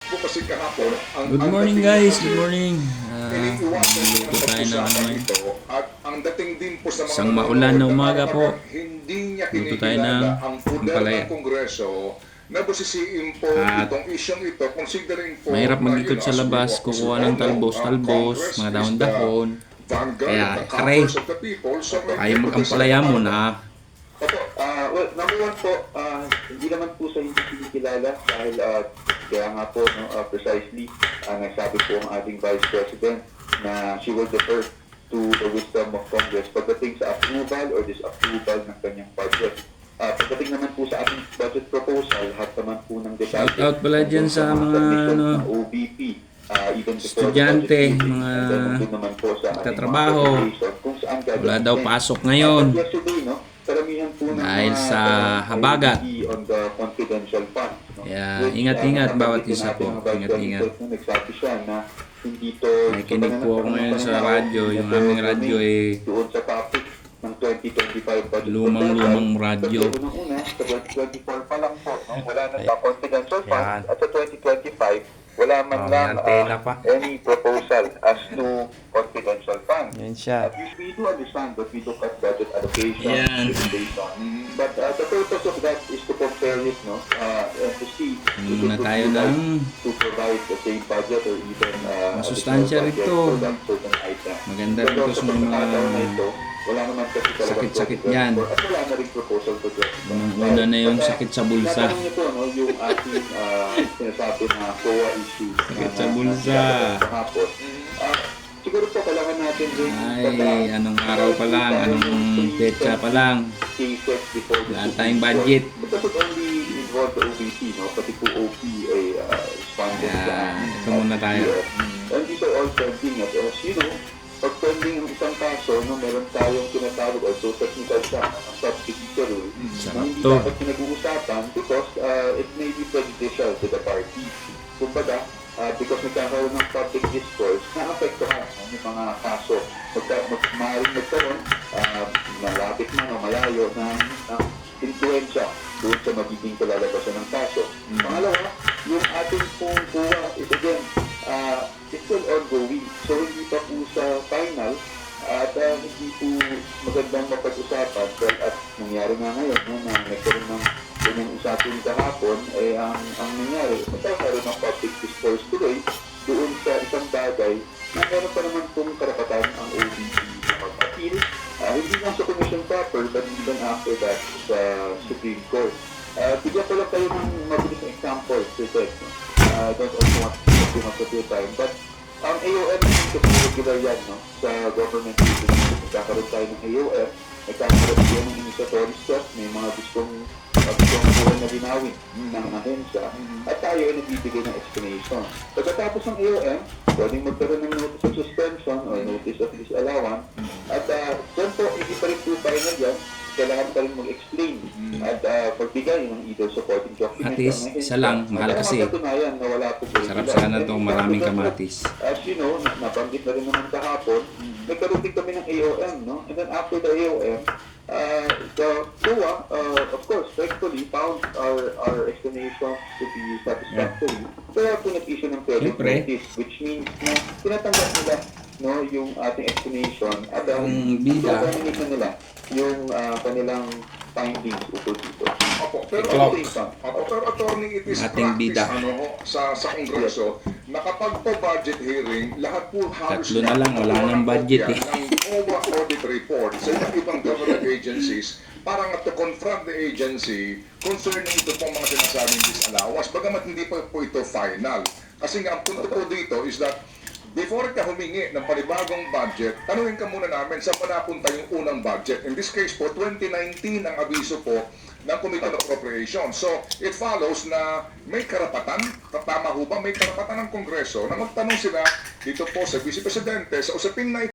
po kasi kahapon, Good morning guys, good morning. iniiwasan niya ang Luto tayo ng pag-usapan ngayon. ito at ang dating din po sa mga Isang maulan na umaga po. hindi niya Luto tayo kinikilala ng ang poder ampalaya. ng Kongreso na busisiin po At itong isyong ito considering po mahirap na, mag-ikot sa as we labas, walk kukuha as we ng all know, ang talbos, Congress mga is dahon-dahon. the vanguard, Kaya, the kare, coffers of the people. So, may ayaw people mag-ampalaya sa- muna. Opo, well, number one po, hindi naman po sa hindi kinikilala dahil kaya nga po, no, precisely, nagsabi po ang ating Vice President na she will defer to the wisdom of Congress pagdating sa approval or disapproval ng kanyang budget. Pagdating naman po sa ating budget proposal, lahat naman po ng detalye. Shout out pala dyan sa mga ng OBP, even before estudyante, the budget meeting, mga and then nandun naman po sa ating nagtatrabaho. mga regulation kung saan Wala gagawin daw din. pasok ngayon. Yesterday, no? Karamihan po ng Dahil mga, sa habagat. on the confidential fund, no? Kaya, Which, ingat-ingat bawat nabanggit isa natin po. ng Vice Ingat-ingat. President, no, nagsabi siya na hindi to Nakikinig po ako ngayon sa radyo. Yung aming radyo doon sa topic ng 2025 budget lumang-lumang proposal. radyo. Kasi unang-una, sa 2024 pa lang po, no? Wala na sa confidential fund. Yan. At sa 2025, wala man Oh, lang may antena pa. any proposal as to confidential fund. Yan siya. At we do understand that we look at budget allocation Yan. based on. But the purpose of that is to compare it, no? And to see if Muna it would tayo be right ng to provide the same budget or even masustansya additional budget rito. for that certain item. Maganda Pero rito sa mga pagkakataon na ito, wala naman kasi talagang sakit-sakit 2024 yan. at wala na rin proposal for 2025. Unang-una na yung sakit sa bulsa. Natanong niyo po, no, yung ating sinasabi na COA issue. Sakit sa bulsa. Kahapon. Siguro po kailangan natin rin Ay, anong araw pa lang, anong petsa pa lang. cases before the Wala Supreme tayong Court. budget. But that would only involve the OBP, no? Pati po OP ay responded Kaya, ito muna tayo. And these are all pending. As you know, pag pending ang isang kaso, no, meron tayong tinatawag also technical siya, ang substitute rule, na Sarap hindi to. dapat pinag-uusapan because it may be prejudicial to the party. Kumbaga, because nagkakaroon ng public discourse, naapektuhan yung mga kaso. Maaaring magkaroon, malapit man o malayo, ng influensya doon sa magiging kalalabasan ng kaso. Pangalawa, yung ating pong kuha is again, it's still ongoing. So hindi pa po sa final at hindi po magandang mapag-usapan. Well, at nangyari nga ngayon, no, na nagkaroon ng ganyang usapin kahapon, ang nangyari, magkakaroon ng public discourse tuloy doon sa isang bagay na meron pa naman pong karapatan ang OBP na mag-appeal. Hindi lang sa commission proper, but even after that sa Supreme Court. Bigyan ko lang kayo ng mabilis na example, Sir. I don't also want to take too much of your time, but ang AOM kasi regular yan, no? Sa government agency, nagkakaroon tayo ng AOM, nagkakaroon tayo ng initiatory step, may mga gustong buhay na linawin ng ahensya, at tayo ay nagbibigay ng explanation. Pagkatapos ng AOM, pwedeng magkaroon ng notice of suspension or notice of disallowance, at dyan po, hindi pa rin po tayo na dyan, kailangan pa rin mag-explain at pagbigay ng either supporting document. At least, isa lang, mahal kasi. Sarap sana itong maraming kamatis. As you know, nabanggit na rin naman kahapon, nagkaroon din kami ng AOM, no? And then after the AOM, the COA, of course, thankfully, found our explanations to be satisfactory. Kaya po nag-issue ng credit Siyempre. notice, which means na tinatanggap nila, no, yung ating explanation at Ang bida. na nila yung kanilang findings ukol dito. Opo, pero Clock. attorney, it is Ating practice bida. sa Kongreso na kapag po budget hearing, lahat po halos Tatlo na lang, wala nang budget eh. Ang COA audit report sa iba't ibang government agencies para nga to confront the agency concerning ito pong mga sinasabing disallowance. Bagamat hindi po ito final. Kasi nga ang punto po dito is that before ka humingi ng panibagong budget, tanungin ka muna namin saan pa napunta yung unang budget. In this case po, 2019 ang abiso po ng Committee on Appropriation. So, it follows na may karapatan, tama ho ba, may karapatan ng Kongreso na magtanong sila dito po sa Vice Presidente sa usaping na